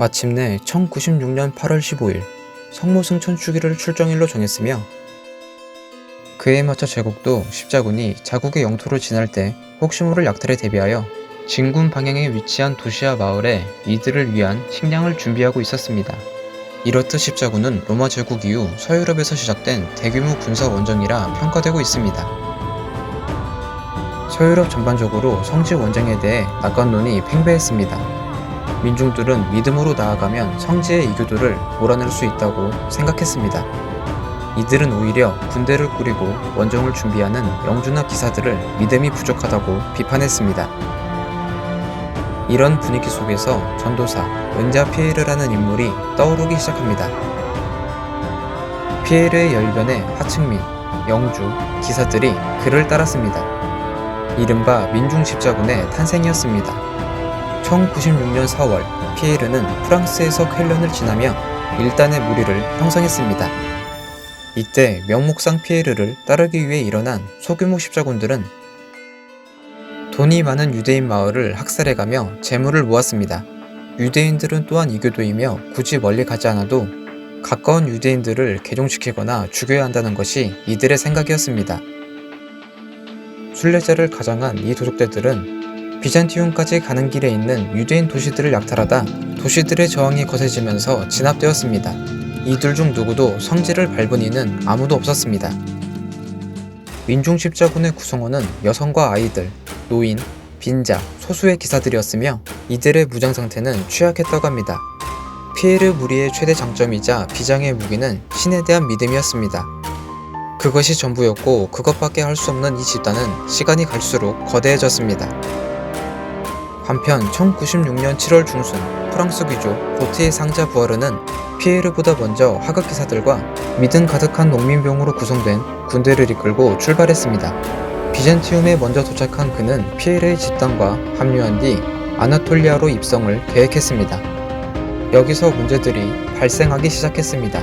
마침내 1096년 8월 15일 성모승천축일을 출정일로 정했으며 그에 맞춰 제국도 십자군이 자국의 영토를 지날 때 혹시 모를 약탈에 대비하여 진군 방향에 위치한 도시와 마을에 이들을 위한 식량을 준비하고 있었습니다. 이렇듯 십자군은 로마 제국 이후 서유럽에서 시작된 대규모 군사 원정이라 평가되고 있습니다. 서유럽 전반적으로 성지 원정에 대해 낙관론이 팽배했습니다. 민중들은 믿음으로 나아가면 성지의 이교도를 몰아낼 수 있다고 생각했습니다. 이들은 오히려 군대를 꾸리고 원정을 준비하는 영주나 기사들을 믿음이 부족하다고 비판했습니다. 이런 분위기 속에서 전도사 은자 피에르라는 인물이 떠오르기 시작합니다. 피에르의 열변에 하층민, 영주, 기사들이 그를 따랐습니다. 이른바 민중십자군의 탄생이었습니다. 1096년 4월 피에르는 프랑스에서 쾰른을 지나며 일단의 무리를 형성했습니다. 이때 명목상 피에르를 따르기 위해 일어난 소규모 십자군들은 돈이 많은 유대인 마을을 학살해가며 재물을 모았습니다. 유대인들은 또한 이교도이며 굳이 멀리 가지 않아도 가까운 유대인들을 개종시키거나 죽여야 한다는 것이 이들의 생각이었습니다. 순례자를 가장한 이 도적대들은 비잔티움까지 가는 길에 있는 유대인 도시들을 약탈하다 도시들의 저항이 거세지면서 진압되었습니다. 이들 중 누구도 성지를 밟은 이는 아무도 없었습니다. 민중십자군의 구성원은 여성과 아이들, 노인, 빈자, 소수의 기사들이었으며 이들의 무장 상태는 취약했다고 합니다. 피에르 무리의 최대 장점이자 비장의 무기는 신에 대한 믿음이었습니다. 그것이 전부였고 그것밖에 할 수 없는 이 집단은 시간이 갈수록 거대해졌습니다. 한편 1096년 7월 중순 프랑스 귀족 고트의 상자 부아르는 피에르보다 먼저 하급 기사들과 믿음 가득한 농민병으로 구성된 군대를 이끌고 출발했습니다. 비잔티움에 먼저 도착한 그는 피에르의 집단과 합류한 뒤 아나톨리아로 입성을 계획했습니다. 여기서 문제들이 발생하기 시작했습니다.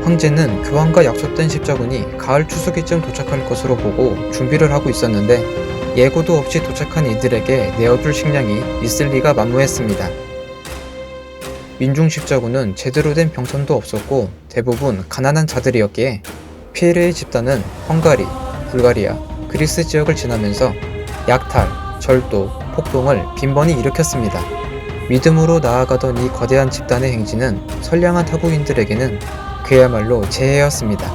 황제는 교황과 약속된 십자군이 가을 추수기쯤 도착할 것으로 보고 준비를 하고 있었는데 예고도 없이 도착한 이들에게 내어줄 식량이 있을 리가 만무했습니다. 민중십자군은 제대로 된 병선도 없었고 대부분 가난한 자들이었기에 피에르의 집단은 헝가리, 불가리아, 그리스 지역을 지나면서 약탈, 절도, 폭동을 빈번히 일으켰습니다. 믿음으로 나아가던 이 거대한 집단의 행진은 선량한 타국인들에게는 그야말로 재해였습니다.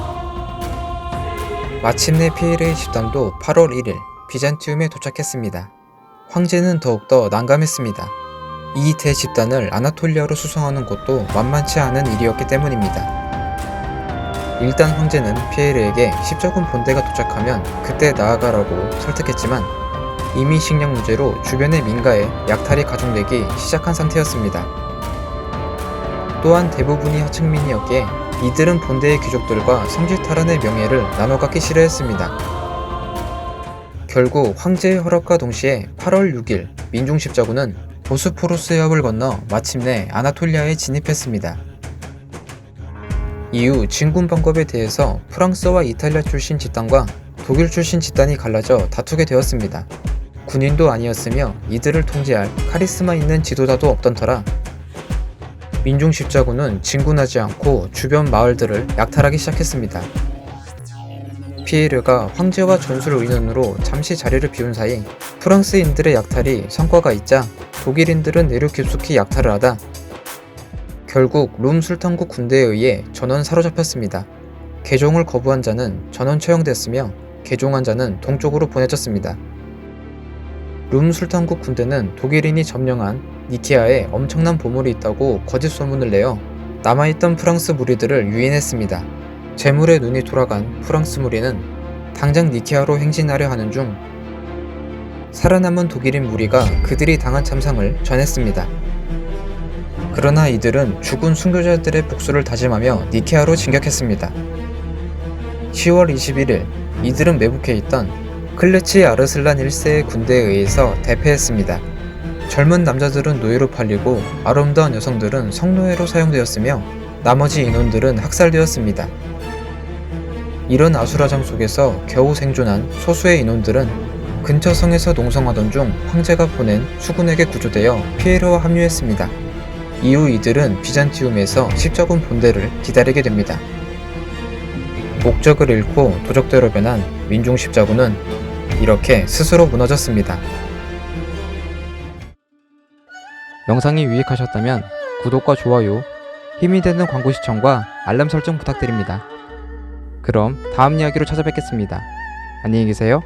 마침내 피에르의 집단도 8월 1일 비잔티움에 도착했습니다. 황제는 더욱더 난감했습니다. 이 대집단을 아나톨리아로 수송하는 것도 만만치 않은 일이었기 때문입니다. 일단 황제는 피에르에게 십자군 본대가 도착하면 그때 나아가라고 설득했지만 이미 식량 문제로 주변의 민가에 약탈이 가중되기 시작한 상태였습니다. 또한 대부분이 하층민이었기에 이들은 본대의 귀족들과 성지 탈환의 명예를 나눠 갖기 싫어했습니다. 결국 황제의 허락과 동시에 8월 6일 민중십자군은 보스포루스 해협을 건너 마침내 아나톨리아에 진입했습니다. 이후 진군 방법에 대해서 프랑스와 이탈리아 출신 집단과 독일 출신 집단이 갈라져 다투게 되었습니다. 군인도 아니었으며 이들을 통제할 카리스마 있는 지도자도 없던 터라 민중십자군은 진군하지 않고 주변 마을들을 약탈하기 시작했습니다. 피에르가 황제와 전술 의논으로 잠시 자리를 비운 사이 프랑스인들의 약탈이 성과가 있자 독일인들은 내륙 깊숙이 약탈을 하다 결국 룸 술탄국 군대에 의해 전원 사로잡혔습니다. 개종을 거부한 자는 전원 처형됐으며 개종한 자는 동쪽으로 보내졌습니다. 룸 술탄국 군대는 독일인이 점령한 니케아에 엄청난 보물이 있다고 거짓 소문을 내어 남아있던 프랑스 무리들을 유인했습니다. 재물에 눈이 돌아간 프랑스 무리는 당장 니케아로 행진하려 하는 중 살아남은 독일인 무리가 그들이 당한 참상을 전했습니다. 그러나 이들은 죽은 순교자들의 복수를 다짐하며 니케아로 진격했습니다. 10월 21일 이들은 매복해 있던 클레치 아르슬란 1세의 군대에 의해서 대패했습니다. 젊은 남자들은 노예로 팔리고 아름다운 여성들은 성노예로 사용되었으며 나머지 인원들은 학살되었습니다. 이런 아수라장 속에서 겨우 생존한 소수의 인원들은 근처 성에서 농성하던 중 황제가 보낸 수군에게 구조되어 피에르와 합류했습니다. 이후 이들은 비잔티움에서 십자군 본대를 기다리게 됩니다. 목적을 잃고 도적대로 변한 민중 십자군은 이렇게 스스로 무너졌습니다. 영상이 유익하셨다면 구독과 좋아요, 힘이 되는 광고 시청과 알람 설정 부탁드립니다. 그럼 다음 이야기로 찾아뵙겠습니다. 안녕히 계세요.